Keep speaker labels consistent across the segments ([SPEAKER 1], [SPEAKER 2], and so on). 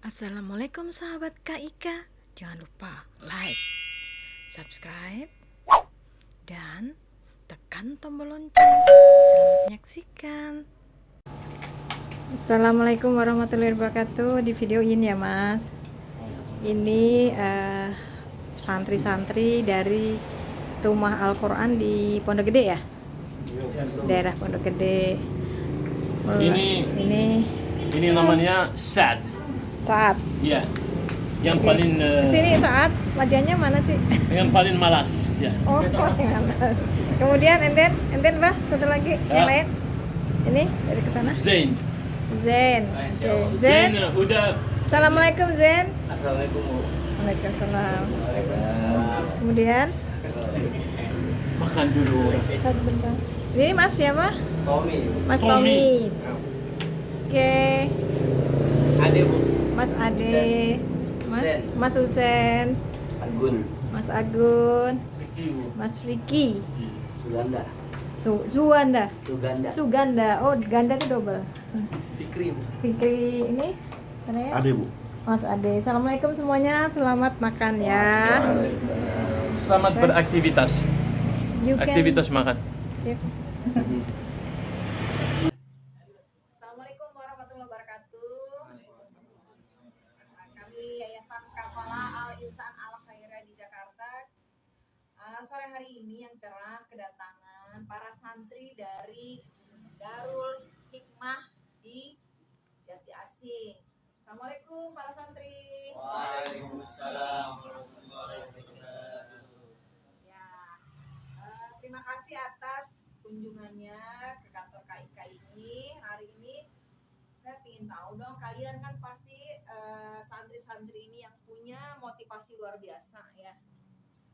[SPEAKER 1] Assalamualaikum sahabat Kak Ika. Jangan lupa like, subscribe, dan tekan tombol lonceng. Selamat menyaksikan. Assalamualaikum warahmatullahi wabarakatuh. Di video ini ya Mas, ini santri-santri dari Rumah Al-Quran di Pondok Gede ya? Daerah Pondok Gede.
[SPEAKER 2] Ini namanya Saad.
[SPEAKER 1] Saat
[SPEAKER 2] Ya. Yang paling
[SPEAKER 1] sini saat wajahnya mana sih?
[SPEAKER 2] yang paling malas ya.
[SPEAKER 1] Oh, yang malas. Kemudian enten bah satu lagi yang lain. Ini dari kesana.
[SPEAKER 2] Zain.
[SPEAKER 1] Zen. Oke. Zen.
[SPEAKER 2] Udah.
[SPEAKER 1] Assalamualaikum Zen.
[SPEAKER 3] Assalamualaikum.
[SPEAKER 1] Waalaikumsalam. Kemudian
[SPEAKER 2] Makan dulu.
[SPEAKER 1] satu besar. Ini Mas siapa?
[SPEAKER 3] Tommy.
[SPEAKER 1] Mas
[SPEAKER 2] Tommy.
[SPEAKER 1] Tommy. Oke.
[SPEAKER 3] Ade Bu.
[SPEAKER 1] Mas Ade.
[SPEAKER 3] Husen.
[SPEAKER 1] Mas Husen.
[SPEAKER 3] Agun.
[SPEAKER 1] Mas Agun. Mas Riki.
[SPEAKER 3] Suganda.
[SPEAKER 1] Suwanda.
[SPEAKER 3] Suganda.
[SPEAKER 1] Suganda. Oh, ganda itu double.
[SPEAKER 3] Fikri.
[SPEAKER 1] Fikri ini mana ya?
[SPEAKER 4] Ade Bu.
[SPEAKER 1] Mas Ade. Assalamualaikum semuanya. Selamat makan ya.
[SPEAKER 2] Selamat beraktivitas.
[SPEAKER 1] You can-
[SPEAKER 2] Aktivitas makan.
[SPEAKER 1] Yep. Assalamualaikum warahmatullahi wabarakatuh. Kami Yayasan Kafala Al Insan Al Khairiyah di Jakarta. Sore hari ini yang cerah kedatangan para santri dari Darul Hikmah di Jati Asih. Assalamualaikum para santri.
[SPEAKER 3] Waalaikumsalam warahmatullahi wabarakatuh.
[SPEAKER 1] Ya, terima kasih atas kunjungannya ke kantor KIK ini. Hari ini saya ingin tahu dong, kalian kan pasti santri-santri ini yang punya motivasi luar biasa ya.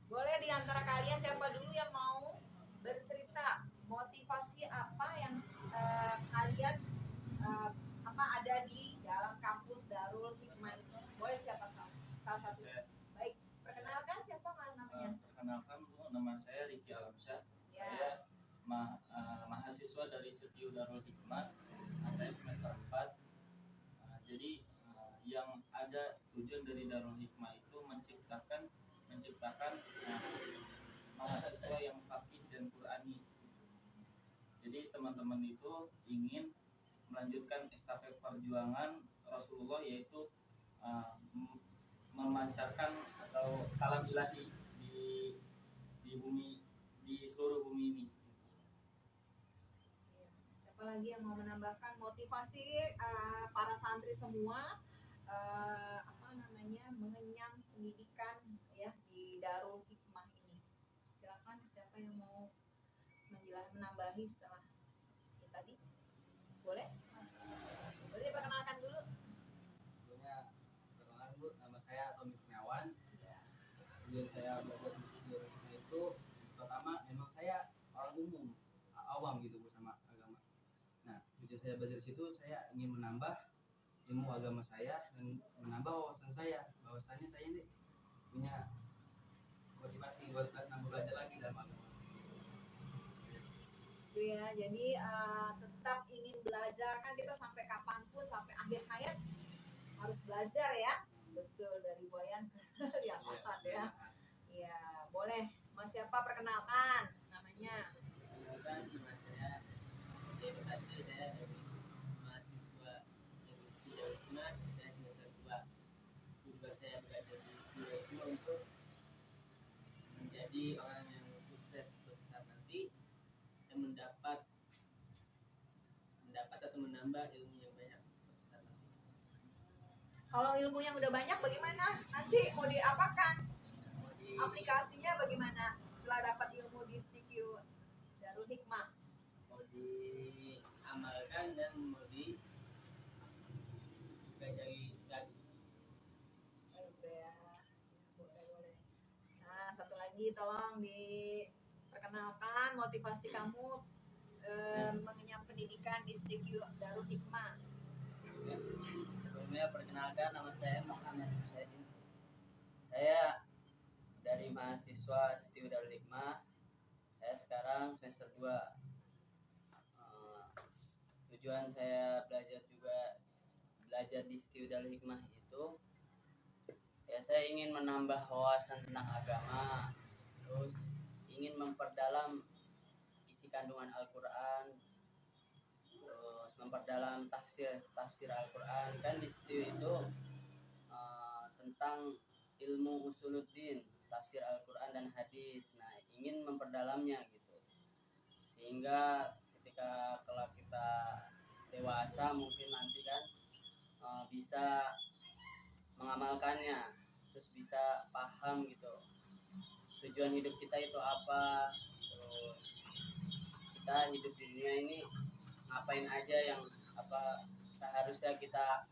[SPEAKER 1] Boleh di antara kalian siapa dulu yang mau bercerita motivasi apa yang kalian apa ada di dalam kampus Darul Hikmah itu? Boleh siapa tahu? Salah satu. Baik, perkenalkan siapa mas namanya?
[SPEAKER 5] Perkenalkan Bu, nama saya Riki Alamsyah.
[SPEAKER 1] Ya.
[SPEAKER 5] Saya mahasiswa dari Setiu Darul Hikmah. Saya semester 4. Jadi yang ada tujuan dari Darul Hikmah itu menciptakan mahasiswa yang faqih dan Qurani. Jadi teman-teman itu ingin melanjutkan estafet perjuangan Rasulullah, yaitu memancarkan atau kalam ilahi di bumi, di seluruh bumi ini.
[SPEAKER 1] Siapa lagi yang mau menambahkan motivasi para santri semua apa namanya mengenyam pendidikan ya di Darul Hikmah ini? Silakan siapa yang mau menambahi setelah ini tadi? Boleh? Boleh perkenalkan dulu.
[SPEAKER 3] Sebelumnya perkenalkan Bu, nama saya Tommy Kurniawan. Kemudian saya belajar di sini itu pertama memang saya orang umum, awam gitu Bu sama agama. Nah, tujuan saya belajar di situ saya ingin menambah ilmu agama saya dan menambah wawasan saya. Bahwasanya saya ini punya motivasi buat nambah belajar lagi dalam agama.
[SPEAKER 1] Itu ya, jadi tetap ingin belajar, kan kita sampai kapanpun, sampai akhir hayat harus belajar ya. Betul, dari Boyan ke yang Ahmad ya. Iya, boleh. Mas siapa perkenalkan namanya?
[SPEAKER 3] Perkenalkan nama saya Dewi Sastri, saya dari mahasiswa Universiti Jawa saya semester 2. Tujuan saya belajar di Istiwa itu untuk menjadi orang yang sukses suatu saat nanti dan mendapat atau menambah ilmu yang banyak suatu saat nanti.
[SPEAKER 1] Kalau ilmu yang udah banyak bagaimana? Nanti mau diapakan?
[SPEAKER 3] Mau di
[SPEAKER 1] Aplikasinya bagaimana setelah dapat ilmu di Stikio Darul Hikmah?
[SPEAKER 3] mau diamalkan dan mau dipelajari lagi.
[SPEAKER 1] Gitu ya. Boleh. Nah, satu lagi tolong diperkenalkan motivasi kamu mengenyam pendidikan di Stikio Darul Hikmah.
[SPEAKER 3] Ya. Sebelumnya perkenalkan, nama saya Muhammad Husain. Saya dari mahasiswa Setiu Darul Hikmah. Saya sekarang semester 2. Tujuan saya belajar juga
[SPEAKER 4] belajar di Setiu Darul Hikmah itu ya saya ingin menambah wawasan tentang agama, terus ingin memperdalam isi kandungan Al-Quran, terus memperdalam tafsir Al-Quran. Kan di Setiu itu tentang ilmu usuluddin, tafsir Al-Quran dan hadis. Nah, ingin memperdalamnya gitu, sehingga ketika kelak kita dewasa mungkin nanti kan bisa mengamalkannya, terus bisa paham gitu tujuan hidup kita itu apa, terus kita hidup di dunia ini ngapain aja, yang apa seharusnya kita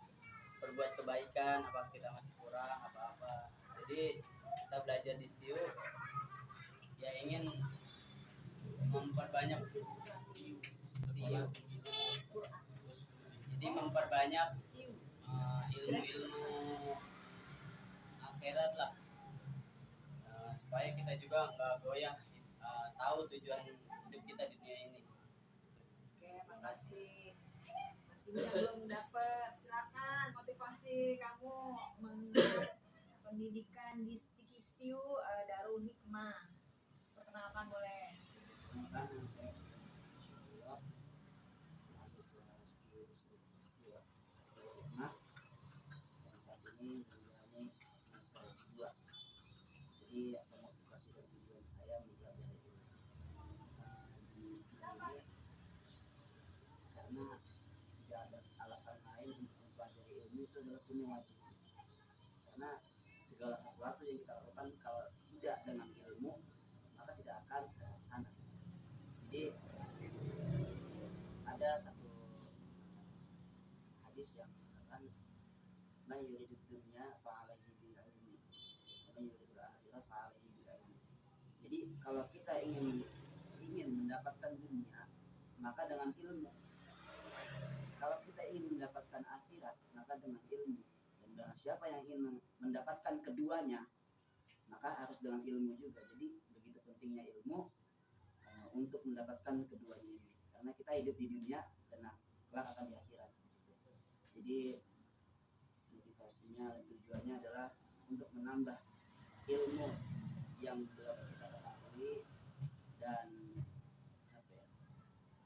[SPEAKER 4] berbuat kebaikan, apa kita masih kurang apa-apa. Jadi kita belajar di Setiu ya ingin memperbanyak Setiu, jadi memperbanyak ilmu-ilmu akhirat lah, supaya kita juga nggak goyah, tahu tujuan hidup kita di dunia ini.
[SPEAKER 1] Oke, makasih. Masih yang belum dapat, silakan motivasi kamu mengingat pendidikan di Setiu Darul Hikmah. Perkenalkan boleh.
[SPEAKER 4] Perkenalkan, saya Insyaallah mahasiswa Setiu Darul Hikmah yang saat ini menjalani semester 2. Jadi motivasi dan tujuan saya mempelajari di Setiu ini karena tidak ada alasan lain untuk mempelajari ilmu, itu adalah punya wajib. Karena segala sesuatu yang kita lakukan kalau tidak dengan ilmu maka tidak akan terlaksana. Jadi ada satu hadis yang mengatakan man yuridud dunya fa'alaihi bil ilmi wa man yuridul akhirah fa'alaihi bil ilmi. Jadi kalau kita ingin mendapatkan dunia maka dengan ilmu. Kalau kita ingin mendapatkan akhirat maka dengan ilmu. Dan dengan siapa yang ingin mendapatkan keduanya maka harus dengan ilmu juga. Jadi begitu pentingnya ilmu untuk mendapatkan keduanya ini. Karena kita hidup di dunia dan kelak akan di akhirat. Jadi motivasinya dan tujuannya adalah untuk menambah ilmu yang belum kita ketahui dan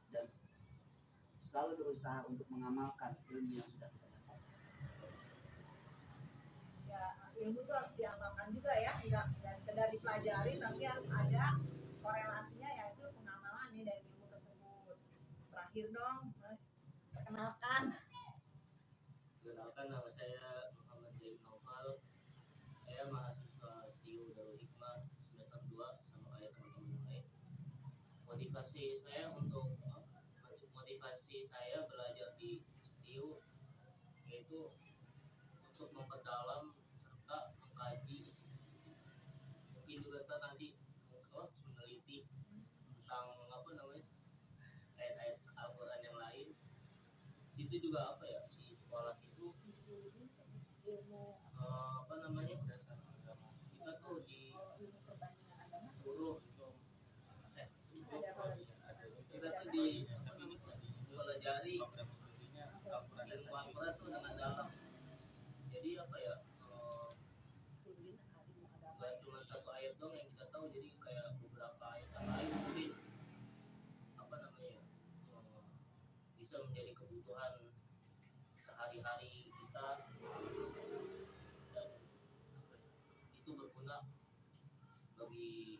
[SPEAKER 4] dan selalu berusaha untuk mengamalkan ilmu yang sudah kita dapatkan.
[SPEAKER 1] Ya, ilmu itu harus diamalkan juga ya, nggak sekedar dipelajari, tapi harus ada korelasinya, yaitu pengamalannya dari ilmu tersebut. Terakhir dong, Mas, perkenalkan.
[SPEAKER 5] Perkenalkan, nama saya Muhammad Zain Naufal. Saya mahasiswa Setiu Darul Hikmah semester 2 sama kayak teman-teman yang lain. Motivasi saya belajar di Setiu yaitu untuk memperdalam serta mengkaji, mungkin juga kita nanti meneliti tentang ayat-ayat Al-Quran yang lain. Situ juga di sekolah itu kita tuh disuruh kita tuh dipelajari ilmu Al-Quran tuh dengan dalam. Jadi gak cuma satu ayat dong yang kita tahu, jadi kayak beberapa ayat yang lain mungkin bisa menjadi kebutuhan sehari-hari kita, dan itu berguna bagi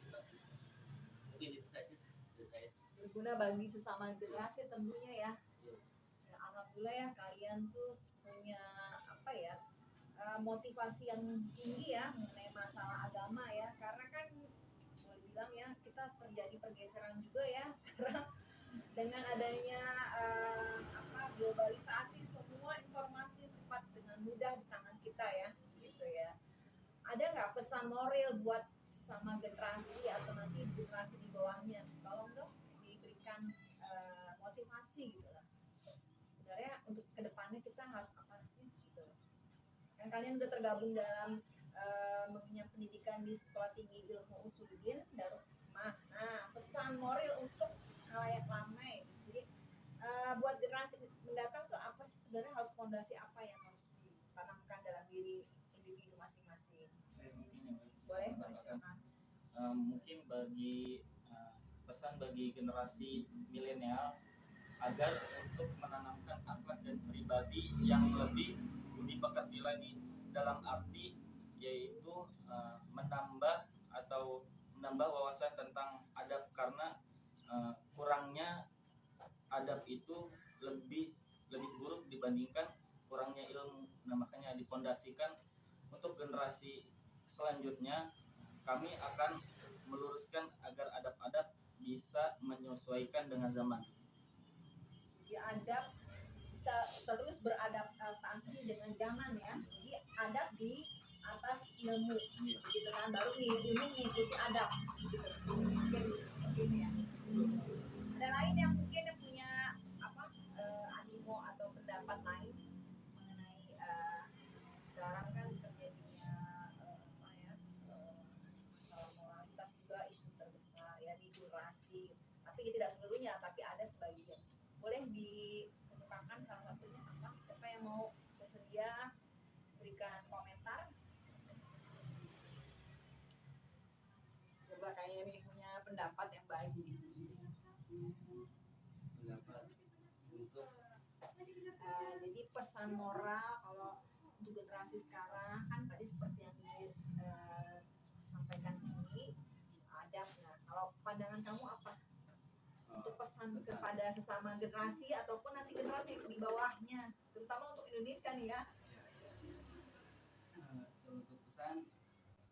[SPEAKER 5] kita. Mungkin itu saja dari saya.
[SPEAKER 1] Berguna bagi sesama generasi tentunya ya. Ya, alhamdulillah ya, kalian tuh punya motivasi yang tinggi ya mengenai masalah agama ya, karena kan boleh bilang ya kita terjadi pergeseran juga ya sekarang dengan adanya globalisasi, semua informasi cepat dengan mudah di tangan kita ya, gitu ya. Ada nggak pesan moral buat sesama generasi atau nanti generasi di bawahnya? Tolong dong diberikan motivasi gitu lah. Sebenarnya untuk kedepannya kita harus apa sih gitu. Kan kalian udah tergabung dalam mengenyam pendidikan di Sekolah Tinggi Ilmu Usuluddin Darul Hikmah. Nah, pesan moral untuk khalayak ramai. Jadi buat generasi mendatang tuh apa sih sebenarnya, harus fondasi apa yang harus ditanamkan dalam diri individu masing-masing?
[SPEAKER 6] Saya mungkin yang bisa
[SPEAKER 1] Boleh,
[SPEAKER 6] menambahkan,
[SPEAKER 1] silakan.
[SPEAKER 6] mungkin bagi pesan bagi generasi milenial agar untuk menanamkan akhlak dan pribadi yang lebih budi pekerti lagi, dalam arti yaitu menambah wawasan tentang adab, karena kurangnya adab itu lebih buruk dibandingkan kurangnya ilmu. Nah, makanya dipondasikan untuk generasi selanjutnya, kami akan meluruskan agar adab-adab bisa menyesuaikan dengan zaman.
[SPEAKER 1] Jadi adab bisa terus beradaptasi dengan zaman ya. Jadi adab di atas ilmu, gitu kan, baru nih ilmu mengikuti adab, gitu. Mungkin seperti ini ya. Ada lain yang mungkin yang punya apa animo atau pendapat lain mengenai sekarang kan terjadinya masalah moralitas juga isu terbesar ya di durasi, tapi tidak seluruhnya, tapi ada sebagian. Boleh dikemukakan salah satunya apa? Siapa yang mau bersedia berikan komentar? Coba kayaknya nih punya pendapat yang baik.
[SPEAKER 3] pendapat untuk
[SPEAKER 1] Jadi pesan moral kalau untuk generasi sekarang kan tadi seperti yang disampaikan ini adab. Nah, kalau pandangan kamu apa untuk pesan kepada sesama generasi ataupun nanti generasi di bawahnya, terutama untuk Indonesia nih ya?
[SPEAKER 3] untuk pesan,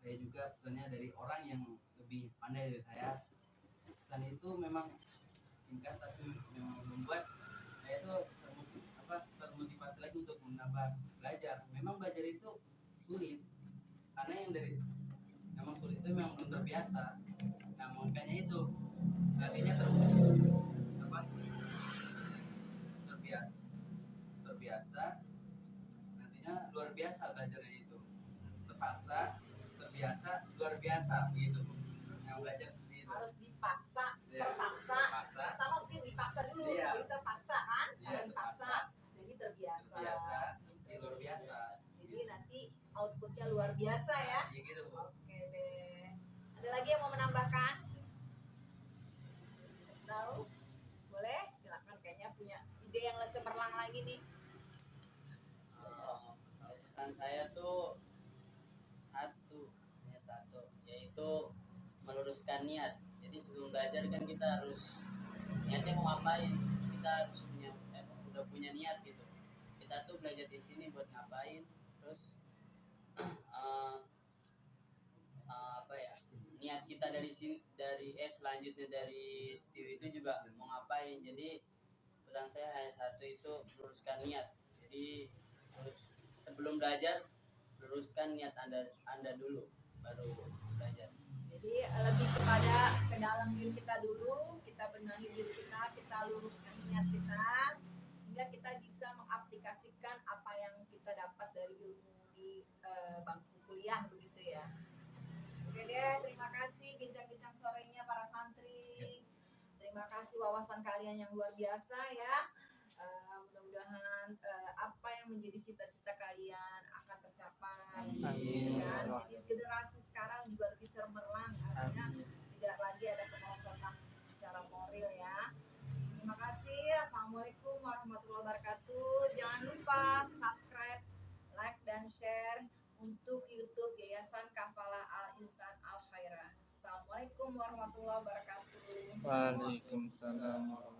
[SPEAKER 3] saya juga pesannya dari orang yang lebih pandai dari saya. Pesan itu memang singkat tapi memang membuat saya itu termotivasi lagi untuk menambah belajar. Memang belajar itu sulit karena yang dari memang sulit itu memang belum terbiasa. Nah, makanya itu nantinya terbiasa nantinya luar biasa belajarnya itu. Terbiasa luar biasa gitu. Yang belajar seperti itu.
[SPEAKER 1] Harus dipaksa,
[SPEAKER 3] Iya,
[SPEAKER 1] terpaksa.
[SPEAKER 3] terpaksa.
[SPEAKER 1] Pertama mungkin dipaksa dulu,
[SPEAKER 3] Iya.
[SPEAKER 1] jadi terpaksa kan?
[SPEAKER 3] Iya,
[SPEAKER 1] Kalau dipaksa, jadi terbiasa.
[SPEAKER 3] Jadi luar biasa.
[SPEAKER 1] Jadi nanti outputnya luar biasa ya.
[SPEAKER 3] Ya gitu, Bu.
[SPEAKER 1] Oke deh. Ada lagi yang mau menambahkan? Tahu? Boleh? Silakan, kayaknya punya ide yang cemerlang lagi nih.
[SPEAKER 7] Kalau pesan saya tuh hanya satu, yaitu meluruskan niat. Jadi sebelum belajar kan kita harus niatnya mau ngapain, kita harus udah punya niat gitu. Kita tuh belajar di sini buat ngapain, terus apa ya, niat kita dari sini, selanjutnya dari STIW itu juga mau ngapain. Jadi pesan saya hanya satu, itu meluruskan niat. Jadi sebelum belajar, luruskan niat anda dulu, baru belajar.
[SPEAKER 1] Jadi lebih kepada ke dalam diri kita dulu, kita benahi diri kita luruskan niat kita, sehingga kita bisa mengaplikasikan apa yang kita dapat dari ilmu di bangku kuliah begitu ya. Oke deh, terima kasih bincang-bincang sorenya para santri. Terima kasih wawasan kalian yang luar biasa ya. Mudah-mudahan apa yang menjadi cita-cita kalian akan tercapai.
[SPEAKER 3] Amin.
[SPEAKER 1] Kan? Jadi generasi sekarang juga lebih cemerlang, artinya tidak lagi ada kemerosotan secara moral ya. Terima kasih. Assalamualaikum warahmatullahi wabarakatuh. Jangan lupa subscribe, like dan share untuk YouTube Yayasan Kafalah Al-Insan Al Khairah. Assalamualaikum warahmatullahi wabarakatuh.
[SPEAKER 8] Waalaikumsalam warahmatullahi wabarakatuh.